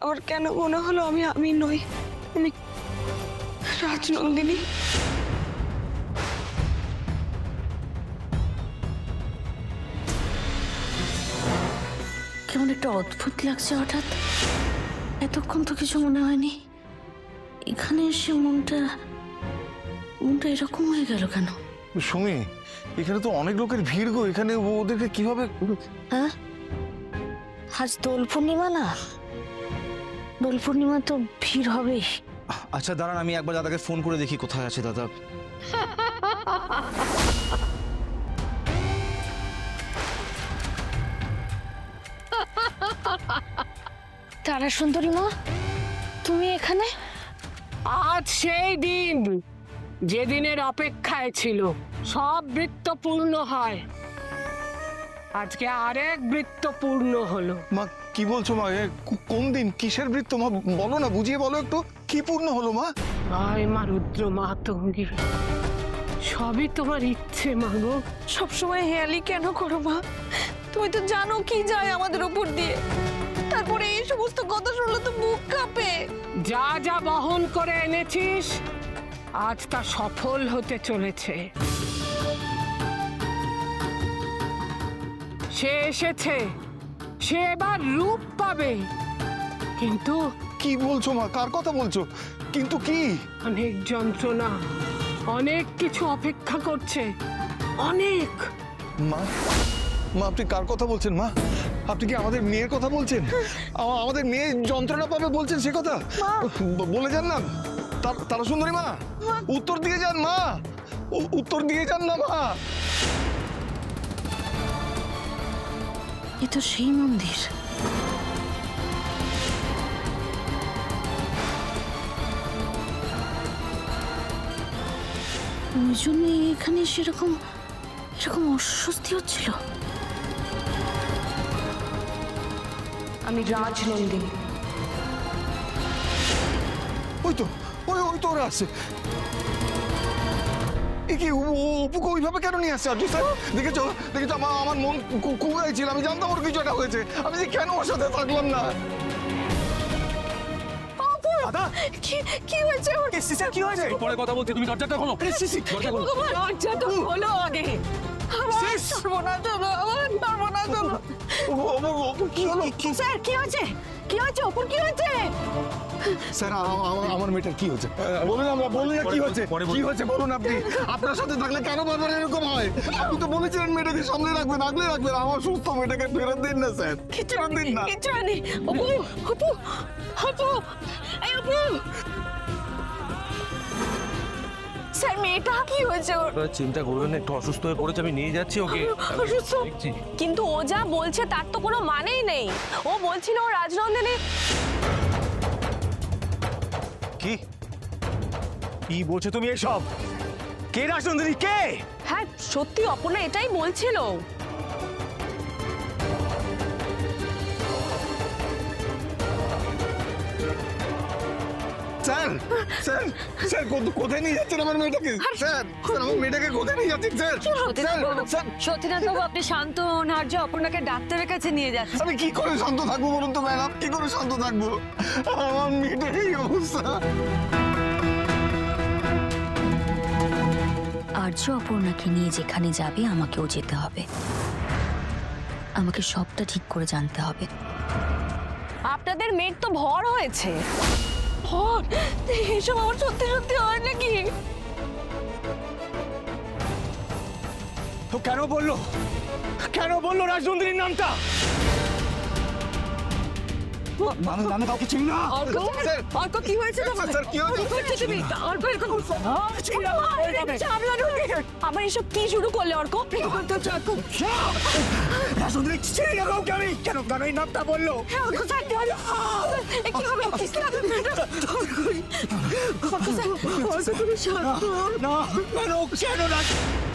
আমার কেন মনে হলো আমি আমি নই, আমি রাজনন্দিনী। কেমন একটা অদ্ভুত লাগছে হঠাৎ। এতক্ষণ তো কিছু মনে হয়নি, এখানে এসে মনটা এরকম হয়ে গেল কেন? সুমি, এখানে তো অনেক লোকের ভিড় গো, এখানে ওদেরকে কিভাবে? হ্যাঁ, আজ দোল পূর্ণিমা না? দোল পূর্ণিমা তো ভিড় হবেই। আচ্ছা দাঁড়ান, আমি একবার দাদাকে ফোন করে দেখি কোথায় আছে দাদা। তারা সুন্দরী মা, তুমি এখানে? আজ সেই দিন যেদিনের অপেক্ষায় ছিল। সব বৃত্ত পূর্ণ হয়, আজকে আরেক বৃত্ত পূর্ণ হলো। মা কি বলছো মা? কোন দিন, কিসের বৃত্ত মা? বলো না, বুঝিয়ে বলো একটু, কি পূর্ণ হলো মা? আয় মা রুদ্র মাতঙ্গী, সবই তোমার ইচ্ছে মা গো। সবসময় হেয়ালি কেন করো মা? তুমি তো জানো কি যায় আমাদের উপর দিয়ে। তারপরে এই সমস্ত কথা শুনলে তো বুক কাঁপে। যা যা বহন করে এনেছিস আজ তা সফল হতে চলেছে। সে এসেছে, সে এবার রূপ পাবে। কিন্তু কি বলছো মা? কার কথা বলছো? কিন্তু কি? অনেক যন্ত্রণা, অনেক কিছু অপেক্ষা করছে, অনেক। মা, মা আপনি কার কথা বলছেন মা? আপনি কি আমাদের মেয়ের কথা বলছেন? আমাদের মেয়ে যন্ত্রণা পাবে বলছেন সে কথা? বলে যান না। তারা সুন্দরী মা, উত্তর দিয়ে যান মা, উত্তর দিয়ে যান না মা। এ তো সেই মন্দির। ওই জন্য এখানে সেরকম অস্বস্তি হচ্ছিল। আমি রাজনন্দিনী। ওই তো, ওই তো ওরা আসছে। কি অপুকে ওইভাবে কেন নিয়ে আসছে? স্যার দেখেছো, আমার মন কুড়াইছিল, আমি জানতাম ওর কিছু একটা হয়েছে, আমি যে কেন ওর সাথে থাকলাম না। কি হয়েছে? কি হয়েছে? পরে কথা বলতে, তুমি দরজাটা খোলো। দরজাটা খোলো আগে। অপু কি হলো? স্যার কি হয়েছে? কি হয়েছে অপুর? কি হয়েছে? স্যার আমার মেয়েটার কি হয়েছে বলুন, আমরা বলুন না কি হয়েছে, কি হয়েছে বলুন। আপনি আপনার সাথে থাকলে কেন বারবার এরকম হয়? আপনি তো বলেছিলেন মেয়েটাকে সামনে রাখবেন, আগলে রাখবেন। আমার সুস্থ মেয়েটাকে ফেরত দিন না স্যার, ফেরত দিন না। কিছু নেই অপু, অপু, অপু, এই অপু। স্যার মেয়েটা কি হয়েছে ওর? চিন্তা করবেন না, একটু অসুস্থ হয়ে পড়েছে, আমি নিয়ে যাচ্ছি ওকে। অসুস্থ? কিন্তু ও যা বলছে তার তো কোনো মানেই নেই। ও বলছিল ও রাজনন্দিনী। কি কি বলছো তুমি এসব? কে রাজনন্দিনী, কে? হ্যাঁ সত্যি অপর্ণা এটাই বলছিল। স্যার স্যার স্যার কোথায় নিয়ে যাচ্ছেন আমার মেয়েটাকে? স্যার স্যার আমার মেয়েটাকে কোথায় নিয়ে যাচ্ছেন স্যার? স্যার সতীনাথ বাবু, আপনি শান্ত হন। আর্য অপর্ণাকে ডাক্তারের কাছে নিয়ে যাচ্ছে। আমি কি করে শান্ত থাকবো বলুন তো ম্যাডাম, কি করে শান্ত থাকবো? আমার মেয়েটার এই অবস্থা। আর্য অপর্ণাকে নিয়ে যেখানে যাবে আমাকেও যেতে হবে। আমাকে সবটা ঠিক করে জানতে হবে। আপনাদের মেয়ের তো ভর হয়েছে। ভর? এসব আমার সত্যি সত্যি হয় নাকি? তো কেন বললো রাজনন্দিনীর নামটা? আমি কাউকে চিনি না। অর্ক কি হয়েছে তোমার? স্যার কি হয়েছে? কি করছো তুমি? অর্ক এরকম আবার এসব কি শুরু করলে অর্ক? রাজনন্দিনী চিনি না কাউকে আমি। কেন এই নামটা বললো? অর্ক স্যার কি হলো? কি হবে? না কেন না?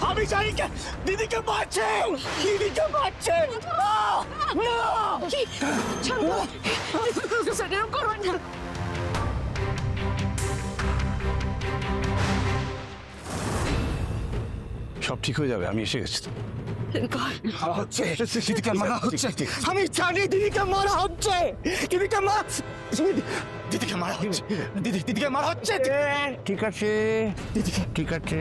আমি জানি দিদিকে মারছে, দিদিকে মারছে। সব ঠিক হয়ে যাবে, আমি এসে গেছি তো। মারা হচ্ছে দিদিকে মারা হচ্ছে আমি জানি দিদিকে মারা হচ্ছে দিদিকে দিদিকে মারা হচ্ছে দিদিকে মারা হচ্ছে ঠিক আছে ঠিক আছে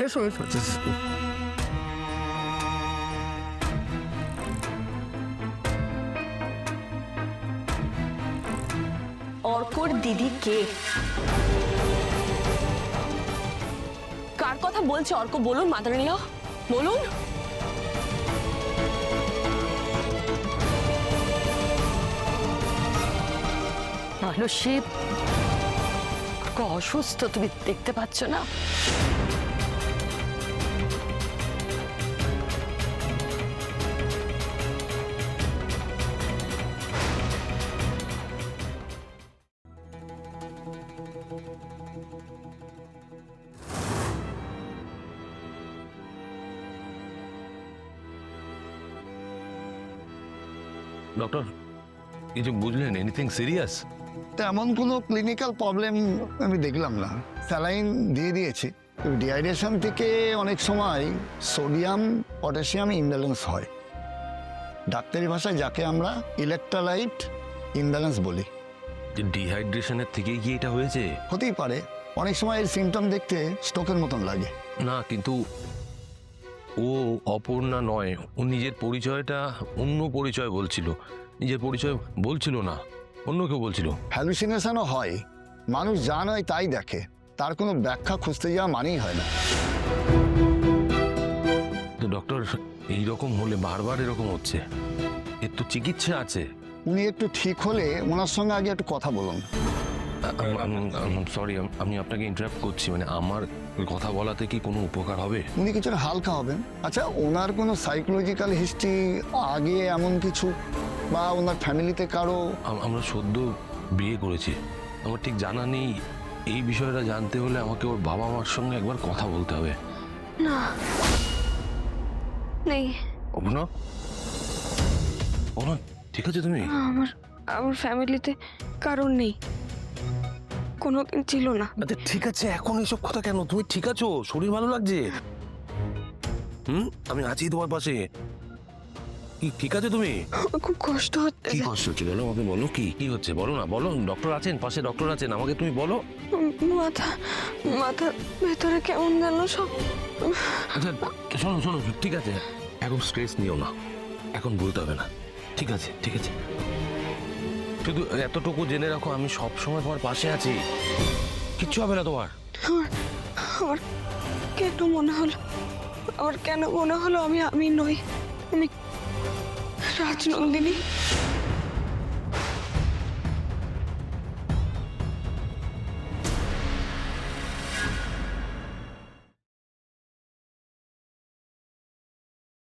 এসো অর্কর দিদি কে? কার কথা বলছে অর্ক? বলুন মাদারানীরা, বলুন। মানসী অসুস্থ, তুমি দেখতে পাচ্ছ না? ডক্টর কিছু বুঝলেন? Anything serious? তেমন কোনো ক্লিনিক্যাল প্রবলেম আমি দেখলাম না। স্যালাইন দিয়ে দিয়েছি। ডিহাইড্রেশন থেকে অনেক সময় সোডিয়াম পটাশিয়াম ইমব্যালেন্স হয়, ডাক্তারি ভাষায় যাকে আমরা ইলেকট্রোলাইট ইমব্যালেন্স বলি। ডিহাইড্রেশনের থেকে কি এটা হয়েছে? হতেই পারে, অনেক সময় এর সিমটম দেখতে স্ট্রোকের মতন লাগে। না, কিন্তু ও অপর্ণা নয়, ও নিজের পরিচয়টা অন্য পরিচয় বলছিল, নিজের পরিচয় বলছিল না, অন্য কেউ বলছিল। হ্যালুসিনেশনও হয়, মানুষ যা নয় তাই দেখে, তার কোনো ব্যাখ্যা খুঁজতে যাওয়া মানেই হয় না। তো ডক্টর, এইরকম হলে বারবার এরকম হচ্ছে, এর তো চিকিৎসা আছে। উনি একটু ঠিক হলে ওনার সঙ্গে আগে একটু কথা বলুন। সরি, আমি আপনাকে ইন্টারাপ্ট করছি, মানে আমার কথা বলাতে কি কোনো উপকার হবে? উনি কিছুটা হালকা হবেন। আচ্ছা, ওনার কোনো সাইকোলজিক্যাল হিস্ট্রি আগে এমন কিছু, বা ওনার ফ্যামিলিতে কারো? আমরা সদ্য বিয়ে করেছি, আমার ঠিক জানা নেই। এই বিষয়টা জানতে হলে আমাকে ওর বাবা মার সঙ্গে একবার কথা বলতে হবে। না, নেই। অপর্ণা, অপর্ণা, ঠিক আছে তুমি? আমার ফ্যামিলিতে কারণ নেই, কোনোদিন ছিল না। আচ্ছা ঠিক আছে, এখন এসব কথা কেন? তুমি ঠিক আছো? শরীর ভালো লাগছে? আমি আছি তোমার পাশে। কি ঠিক আছে তুমি? আমার খুব কষ্ট হচ্ছে। কি কষ্ট হচ্ছে বলো আমাকে, বলো কি কি হচ্ছে, বলো না, বলো। ডক্টর আছেন পাশে, ডক্টর আছেন, আমাকে তুমি বলো। মাথার ভেতরে কেমন যেন সব। আচ্ছা শোনো শোনো, ঠিক আছে, এখন স্ট্রেস নিও না, এখন বলতে হবে না। ঠিক আছে ঠিক আছে, শুধু এতটুকু জেনে রাখো, আমি সব সময় তোমার পাশে আছি, কিচ্ছু হবে না তোমার। আমার কেন মনে হলো আমি নই, আমি রাজনন্দিনী।